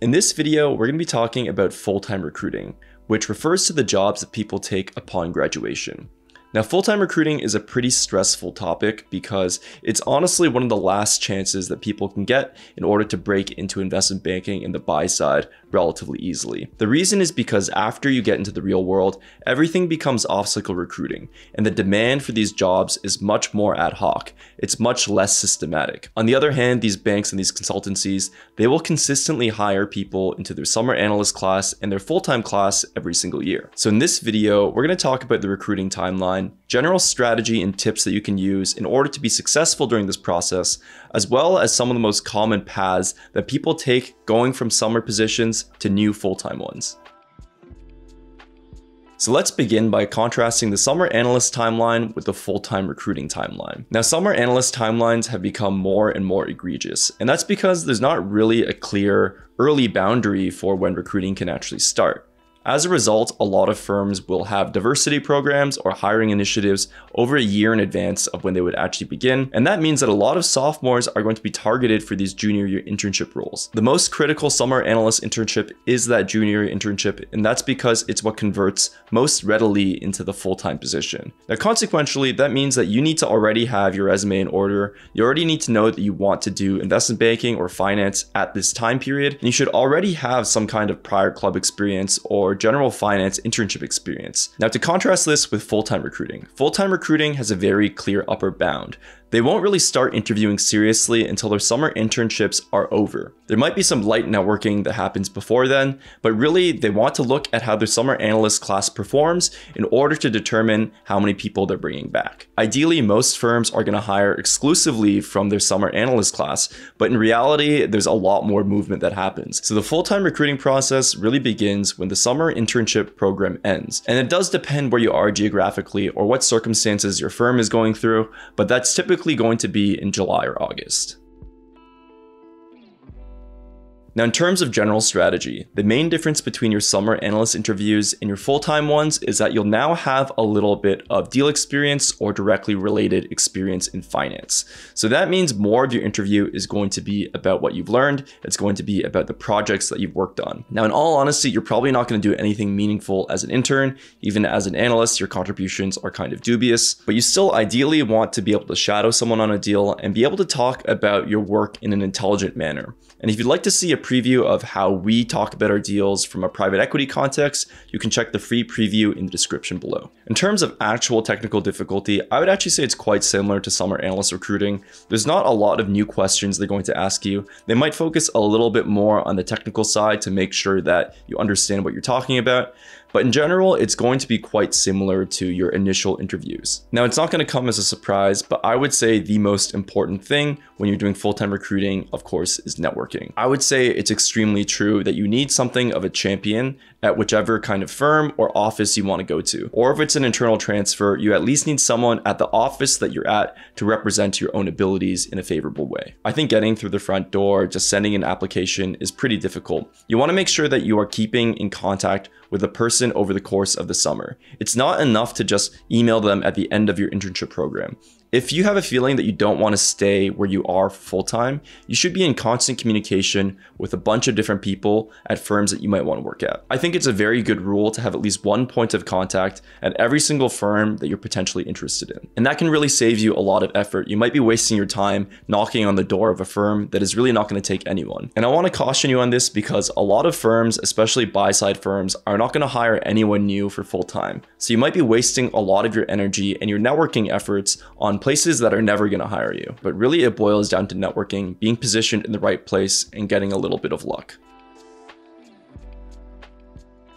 In this video, we're going to be talking about full-time recruiting, which refers to the jobs that people take upon graduation. Now, full-time recruiting is a pretty stressful topic because it's honestly one of the last chances that people can get in order to break into investment banking in the buy side relatively easily. The reason is because after you get into the real world, everything becomes off-cycle recruiting, and the demand for these jobs is much more ad hoc. It's much less systematic. On the other hand, these banks and these consultancies, they will consistently hire people into their summer analyst class and their full-time class every single year. So in this video, we're going to talk about the recruiting timeline, general strategy and tips that you can use in order to be successful during this process, as well as some of the most common paths that people take going from summer positions to new full-time ones. So let's begin by contrasting the summer analyst timeline with the full-time recruiting timeline. Now, summer analyst timelines have become more and more egregious, and that's because there's not really a clear early boundary for when recruiting can actually start. As a result, a lot of firms will have diversity programs or hiring initiatives over a year in advance of when they would actually begin, and that means that a lot of sophomores are going to be targeted for these junior year internship roles. The most critical summer analyst internship is that junior year internship, and that's because it's what converts most readily into the full-time position. Now, consequentially, that means that you need to already have your resume in order. You already need to know that you want to do investment banking or finance at this time period, and you should already have some kind of prior club experience or general finance internship experience. Now, to contrast this with full-time recruiting has a very clear upper bound. They won't really start interviewing seriously until their summer internships are over. There might be some light networking that happens before then, but really they want to look at how their summer analyst class performs in order to determine how many people they're bringing back. Ideally, most firms are going to hire exclusively from their summer analyst class, but in reality, there's a lot more movement that happens. So the full-time recruiting process really begins when the summer internship program ends. And it does depend where you are geographically or what circumstances your firm is going through, but that's typically going to be in July or August. Now, in terms of general strategy, the main difference between your summer analyst interviews and your full-time ones is that you'll now have a little bit of deal experience or directly related experience in finance. So that means more of your interview is going to be about what you've learned. It's going to be about the projects that you've worked on. Now, in all honesty, you're probably not going to do anything meaningful as an intern. Even as an analyst, your contributions are kind of dubious, but you still ideally want to be able to shadow someone on a deal and be able to talk about your work in an intelligent manner. And if you'd like to see a preview of how we talk about our deals from a private equity context, you can check the free preview in the description below. In terms of actual technical difficulty, I would actually say it's quite similar to summer analyst recruiting. There's not a lot of new questions they're going to ask you. They might focus a little bit more on the technical side to make sure that you understand what you're talking about. But in general, it's going to be quite similar to your initial interviews. Now, it's not going to come as a surprise, but I would say the most important thing when you're doing full-time recruiting, of course, is networking. I would say it's extremely true that you need something of a champion at whichever kind of firm or office you want to go to. Or if it's an internal transfer, you at least need someone at the office that you're at to represent your own abilities in a favorable way. I think getting through the front door, just sending an application is pretty difficult. You want to make sure that you are keeping in contact with a person over the course of the summer. It's not enough to just email them at the end of your internship program. If you have a feeling that you don't want to stay where you are full-time, you should be in constant communication with a bunch of different people at firms that you might want to work at. I think it's a very good rule to have at least one point of contact at every single firm that you're potentially interested in. And that can really save you a lot of effort. You might be wasting your time knocking on the door of a firm that is really not going to take anyone. And I want to caution you on this because a lot of firms, especially buy-side firms, are not going to hire anyone new for full-time. So you might be wasting a lot of your energy and your networking efforts on places that are never going to hire you. But really it boils down to networking, being positioned in the right place, and getting a little bit of luck.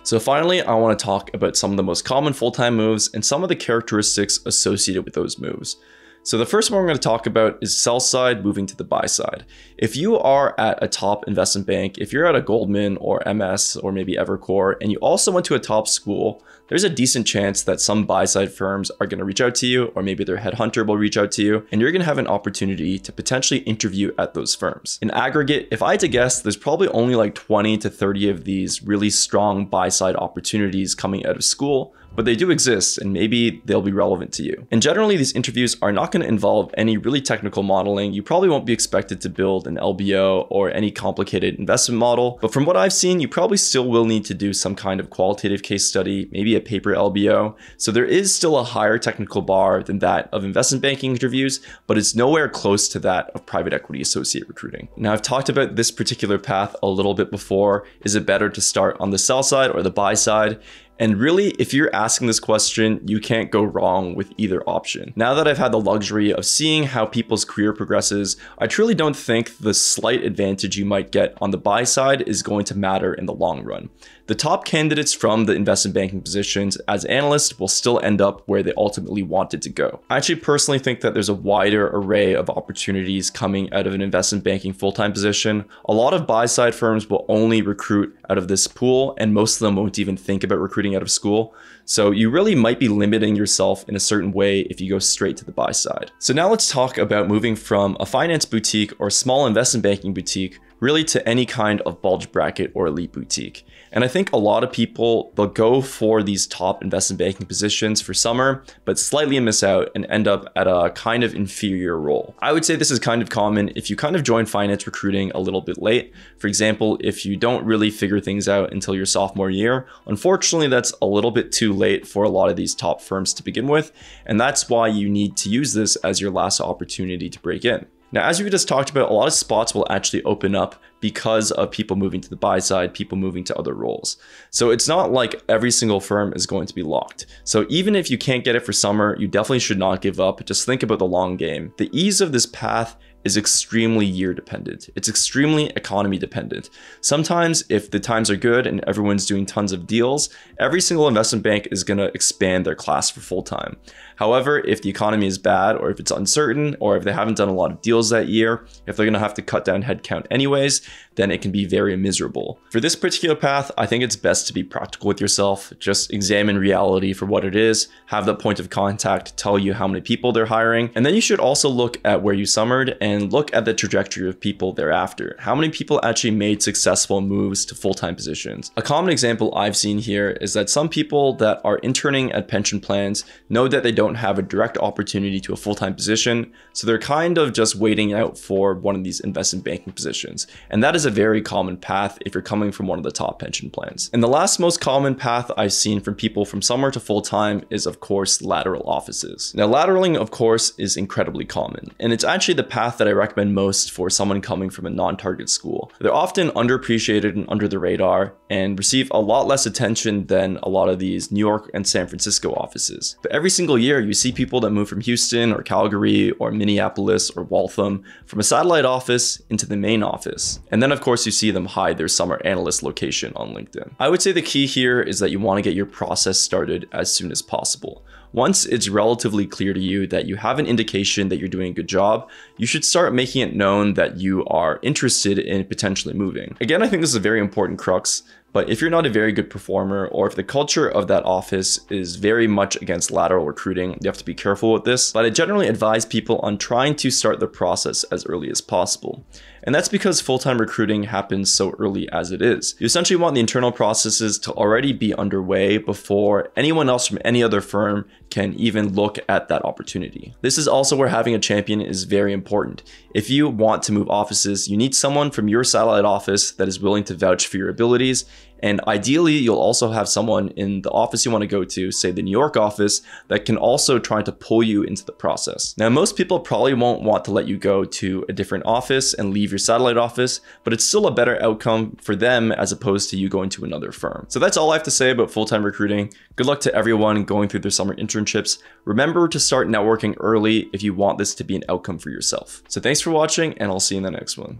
So finally, I want to talk about some of the most common full-time moves and some of the characteristics associated with those moves. So the first one we're going to talk about is sell side moving to the buy side. If you are at a top investment bank, if you're at a Goldman or MS or maybe Evercore, and you also went to a top school, there's a decent chance that some buy side firms are going to reach out to you, or maybe their headhunter will reach out to you, and you're going to have an opportunity to potentially interview at those firms. In aggregate, if I had to guess, there's probably only like 20 to 30 of these really strong buy side opportunities coming out of school, but they do exist and maybe they'll be relevant to you. And generally, these interviews are not going to involve any really technical modeling. You probably won't be expected to build an LBO or any complicated investment model, but from what I've seen, you probably still will need to do some kind of qualitative case study, maybe a paper LBO. So there is still a higher technical bar than that of investment banking interviews, but it's nowhere close to that of private equity associate recruiting. Now, I've talked about this particular path a little bit before. Is it better to start on the sell side or the buy side? And really, if you're asking this question, you can't go wrong with either option. Now that I've had the luxury of seeing how people's career progresses, I truly don't think the slight advantage you might get on the buy side is going to matter in the long run. The top candidates from the investment banking positions as analysts will still end up where they ultimately wanted to go. I actually personally think that there's a wider array of opportunities coming out of an investment banking full-time position. A lot of buy-side firms will only recruit out of this pool, and most of them won't even think about recruiting out of school. So you really might be limiting yourself in a certain way if you go straight to the buy side. So now let's talk about moving from a finance boutique or small investment banking boutique really to any kind of bulge bracket or elite boutique. And I think a lot of people, they'll go for these top investment banking positions for summer, but slightly miss out and end up at a kind of inferior role. I would say this is kind of common if you kind of join finance recruiting a little bit late. For example, if you don't really figure things out until your sophomore year, unfortunately, that's a little bit too late for a lot of these top firms to begin with. And that's why you need to use this as your last opportunity to break in. Now, as we just talked about, a lot of spots will actually open up because of people moving to the buy side, people moving to other roles. So it's not like every single firm is going to be locked. So even if you can't get it for summer, you definitely should not give up. Just think about the long game. The ease of this path is extremely year dependent. It's extremely economy dependent. Sometimes if the times are good and everyone's doing tons of deals, every single investment bank is gonna expand their class for full time. However, if the economy is bad or if it's uncertain or if they haven't done a lot of deals that year, if they're gonna have to cut down headcount anyways, then it can be very miserable. For this particular path, I think it's best to be practical with yourself. Just examine reality for what it is, have that point of contact tell you how many people they're hiring, and then you should also look at where you summered and look at the trajectory of people thereafter. How many people actually made successful moves to full-time positions? A common example I've seen here is that some people that are interning at pension plans know that they don't have a direct opportunity to a full-time position, so they're kind of just waiting out for one of these investment banking positions. And that is a very common path if you're coming from one of the top pension plans. And the last most common path I've seen from people from summer to full-time is, of course, lateral offices. Now, lateraling, of course, is incredibly common, and it's actually the path that I recommend most for someone coming from a non-target school. They're often underappreciated and under the radar and receive a lot less attention than a lot of these New York and San Francisco offices. But every single year, you see people that move from Houston or Calgary or Minneapolis or Waltham from a satellite office into the main office. And then, of course, you see them hide their summer analyst location on LinkedIn. I would say the key here is that you want to get your process started as soon as possible. Once it's relatively clear to you that you have an indication that you're doing a good job, you should start making it known that you are interested in potentially moving. Again, I think this is a very important crux. But if you're not a very good performer, or if the culture of that office is very much against lateral recruiting, you have to be careful with this. But I generally advise people on trying to start the process as early as possible. And that's because full-time recruiting happens so early as it is. You essentially want the internal processes to already be underway before anyone else from any other firm can even look at that opportunity. This is also where having a champion is very important. If you want to move offices, you need someone from your satellite office that is willing to vouch for your abilities. And ideally, you'll also have someone in the office you want to go to, say the New York office, that can also try to pull you into the process. Now, most people probably won't want to let you go to a different office and leave your satellite office, but it's still a better outcome for them as opposed to you going to another firm. So that's all I have to say about full-time recruiting. Good luck to everyone going through their summer internships. Remember to start networking early if you want this to be an outcome for yourself. So thanks for watching, and I'll see you in the next one.